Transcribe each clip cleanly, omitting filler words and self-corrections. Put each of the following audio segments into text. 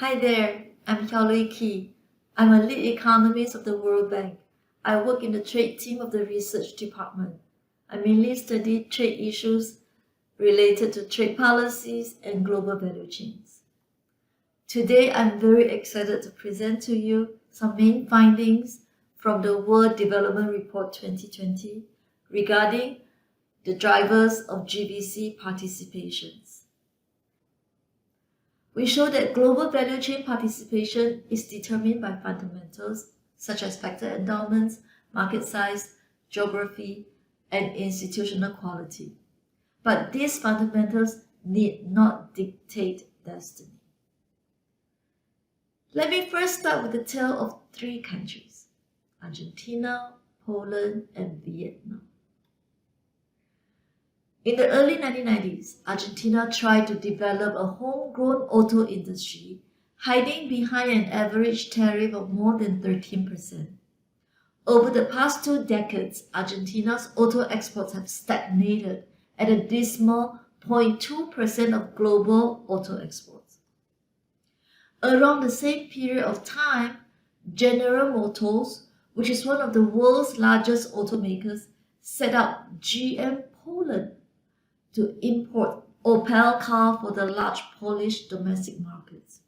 Hi there, I'm Xiaolui Qi. I'm a lead economist of the World Bank. I work in the trade team of the research department. I mainly study trade issues related to trade policies and global value chains. Today, I'm very excited to present to you some main findings from the World Development Report 2020 regarding the drivers of GVC participations. We show that global value chain participation is determined by fundamentals such as factor endowments, market size, geography, and institutional quality. But these fundamentals need not dictate destiny. Let me first start with the tale of three countries: Argentina, Poland, and Vietnam. In the early 1990s, Argentina tried to develop a homegrown auto industry, hiding behind an average tariff of more than 13%. Over the past 2 decades, Argentina's auto exports have stagnated at a dismal 0.2% of global auto exports. Around the same period of time, General Motors, which is one of the world's largest automakers, set up GM Poland to import Opel car for the large Polish domestic markets.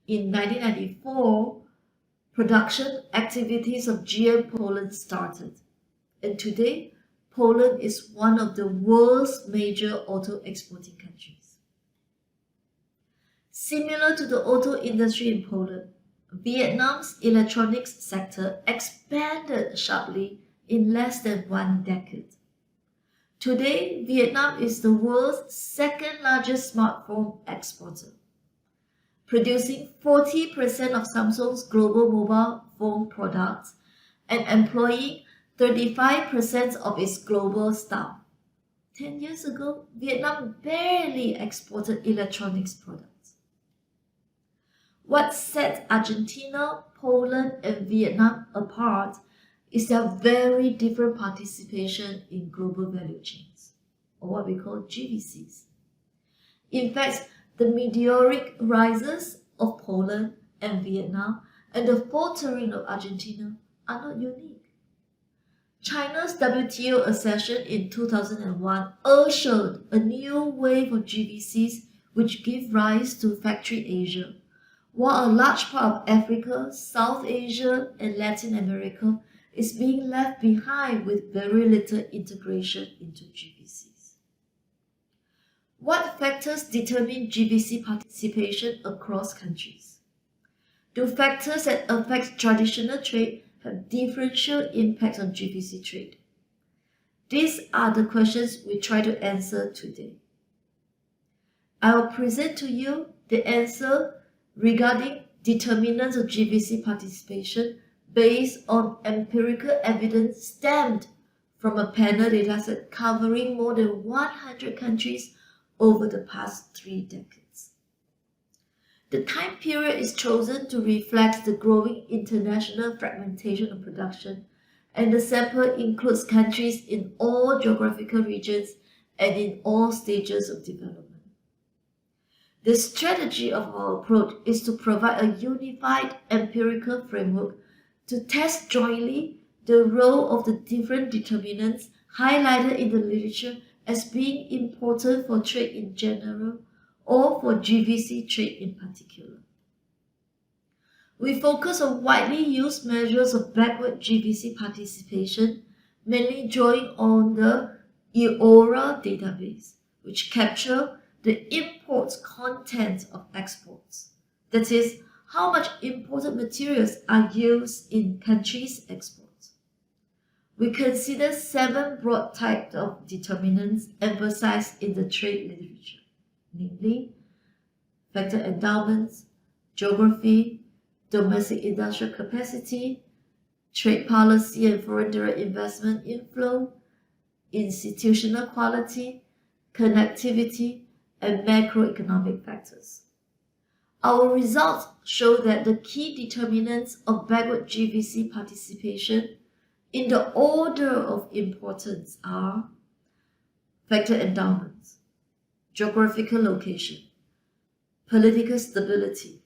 In 1994, production activities of GM Poland started, and today Poland is one of the world's major auto exporting countries. Similar to the auto industry in Poland, Vietnam's electronics sector expanded sharply in less than 1 decade. Today, Vietnam is the world's second largest smartphone exporter, producing 40% of Samsung's global mobile phone products and employing 35% of its global staff. 10 years ago, Vietnam barely exported electronics products. What sets Argentina, Poland, and Vietnam apart is their very different participation in global value chains, or what we call GVCs. In fact, the meteoric rises of Poland and Vietnam and the faltering of Argentina are not unique. China's WTO accession in 2001 ushered a new wave of GVCs which give rise to Factory Asia, while a large part of Africa, South Asia, and Latin America is being left behind with very little integration into GVCs. What factors determine GVC participation across countries? Do factors that affect traditional trade have differential impacts on GVC trade? These are the questions we try to answer today. I will present to you the answer regarding determinants of GVC participation based on empirical evidence stemmed from a panel dataset covering more than 100 countries over the past 3 decades. The time period is chosen to reflect the growing international fragmentation of production, and the sample includes countries in all geographical regions and in all stages of development. The strategy of our approach is to provide a unified empirical framework to test jointly the role of the different determinants highlighted in the literature as being important for trade in general or for GVC trade in particular. We focus on widely used measures of backward GVC participation, mainly drawing on the EORA database, which capture the import content of exports. That is, how much imported materials are used in countries' exports. We consider 7 broad types of determinants emphasized in the trade literature, namely factor endowments, geography, domestic industrial capacity, trade policy and foreign direct investment inflow, institutional quality, connectivity, and macroeconomic factors. Our results show that the key determinants of backward GVC participation in the order of importance are factor endowments, geographical location, political stability,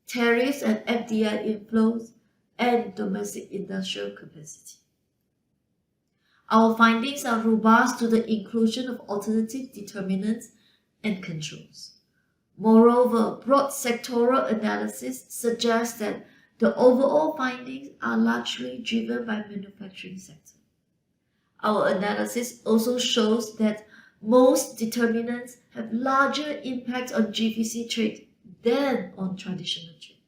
tariffs and FDI inflows, and domestic industrial capacity. Our findings are robust to the inclusion of alternative determinants and controls. Moreover, broad sectoral analysis suggests that the overall findings are largely driven by manufacturing sector. Our analysis also shows that most determinants have larger impact on GVC trade than on traditional trade.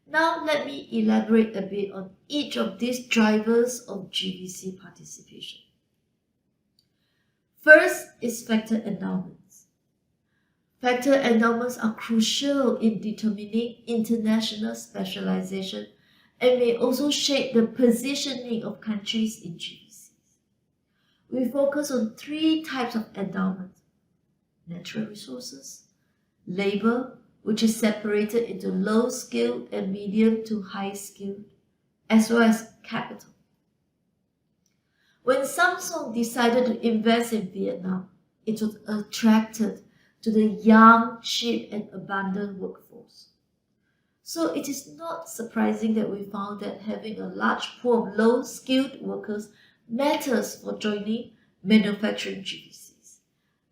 Now let me elaborate a bit on each of these drivers of GVC participation. First is factor endowments. Factor endowments are crucial in determining international specialization and may also shape the positioning of countries in GVCs. We focus on three types of endowment: natural resources, labor, which is separated into low-skilled and medium to high-skilled, as well as capital. When Samsung decided to invest in Vietnam, it was attracted to the young, cheap, and abundant workforce. So it is not surprising that we found that having a large pool of low-skilled workers matters for joining manufacturing GVCs,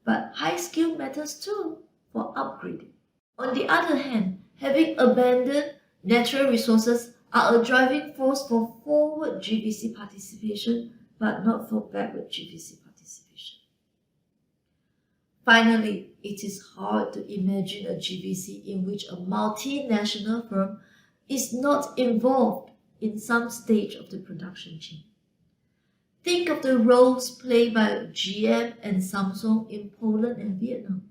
but high-skilled matters too for upgrading. On the other hand, having abundant natural resources are a driving force for forward GVC participation, but not for backward GVC participation. Finally, it is hard to imagine a GVC in which a multinational firm is not involved in some stage of the production chain. Think of the roles played by GM and Samsung in Poland and Vietnam.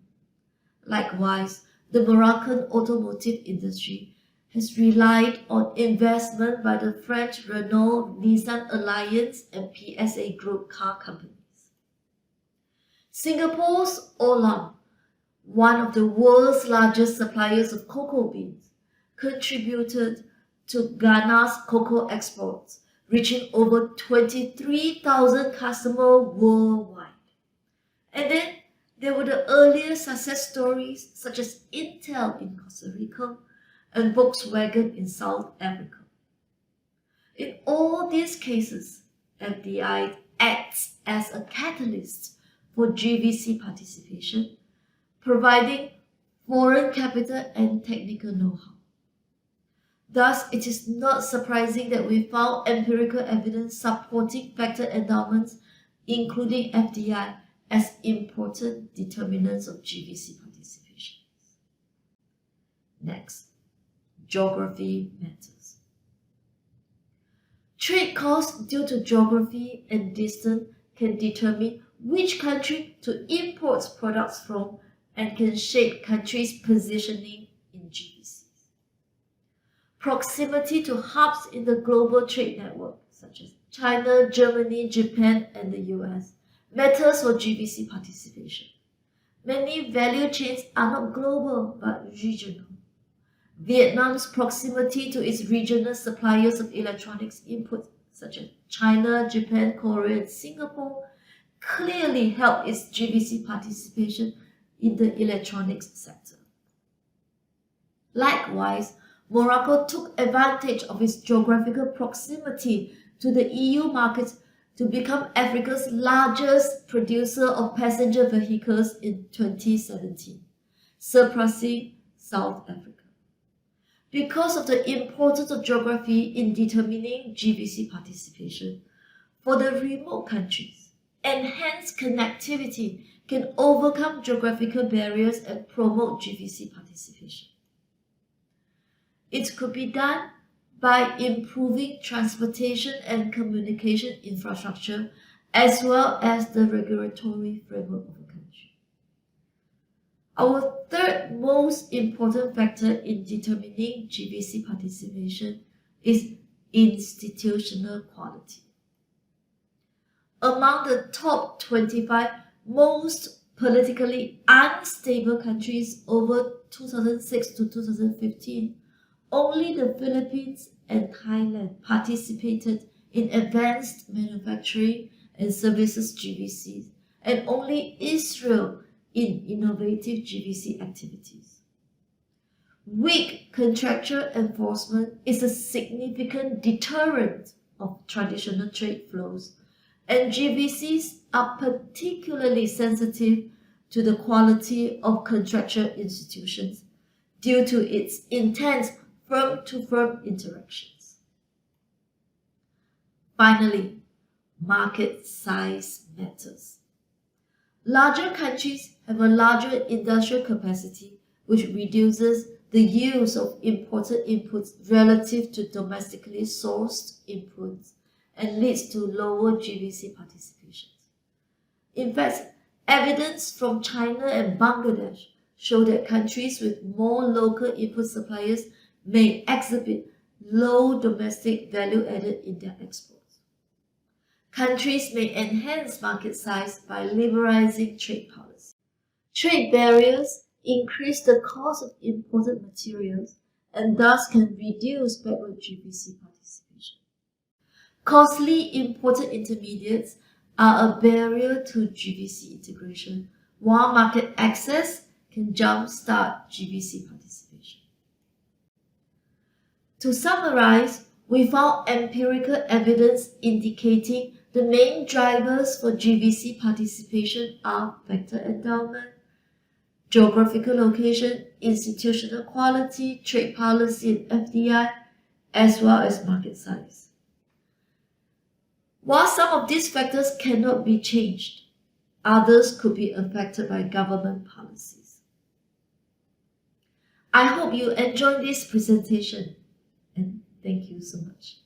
Likewise, the Moroccan automotive industry has relied on investment by the French Renault-Nissan Alliance and PSA Group car companies. Singapore's Olam, one of the world's largest suppliers of cocoa beans, contributed to Ghana's cocoa exports, reaching over 23,000 customers worldwide. And then there were the earlier success stories such as Intel in Costa Rica and Volkswagen in South Africa. In all these cases, FDI acts as a catalyst for GVC participation, providing foreign capital and technical know-how. Thus, it is not surprising that we found empirical evidence supporting factor endowments, including FDI, as important determinants of GVC participation. Next, geography matters. Trade costs due to geography and distance can determine which country to import products from and can shape countries' positioning in GVCs. Proximity to hubs in the global trade network, such as China, Germany, Japan, and the US, matters for GVC participation. Many value chains are not global but regional. Vietnam's proximity to its regional suppliers of electronics inputs such as China, Japan, Korea, and Singapore clearly help its GVC participation in the electronics sector. Likewise, Morocco took advantage of its geographical proximity to the EU market to become Africa's largest producer of passenger vehicles in 2017, surpassing South Africa. Because of the importance of geography in determining GVC participation, for the remote countries, enhanced connectivity can overcome geographical barriers and promote GVC participation. It could be done by improving transportation and communication infrastructure as well as the regulatory framework of a country. Our third most important factor in determining GVC participation is institutional quality. Among the top 25 most politically unstable countries over 2006 to 2015, only the Philippines and Thailand participated in advanced manufacturing and services GVCs, and only Israel in innovative GVC activities. Weak contractual enforcement is a significant deterrent of traditional trade flows, and GVCs are particularly sensitive to the quality of contractual institutions due to its intense firm-to-firm interactions. Finally, market size matters. Larger countries have a larger industrial capacity, which reduces the use of imported inputs relative to domestically sourced inputs and leads to lower GVC participation. In fact, evidence from China and Bangladesh show that countries with more local input suppliers may exhibit low domestic value added in their exports. Countries may enhance market size by liberalizing trade policy. Trade barriers increase the cost of imported materials and thus can reduce backward GVC participation. Costly imported intermediates are a barrier to GVC integration, while market access can jumpstart GVC participation. To summarize, we found empirical evidence indicating the main drivers for GVC participation are factor endowment, geographical location, institutional quality, trade policy and FDI, as well as market size. While some of these factors cannot be changed, others could be affected by government policies. I hope you enjoyed this presentation and thank you so much.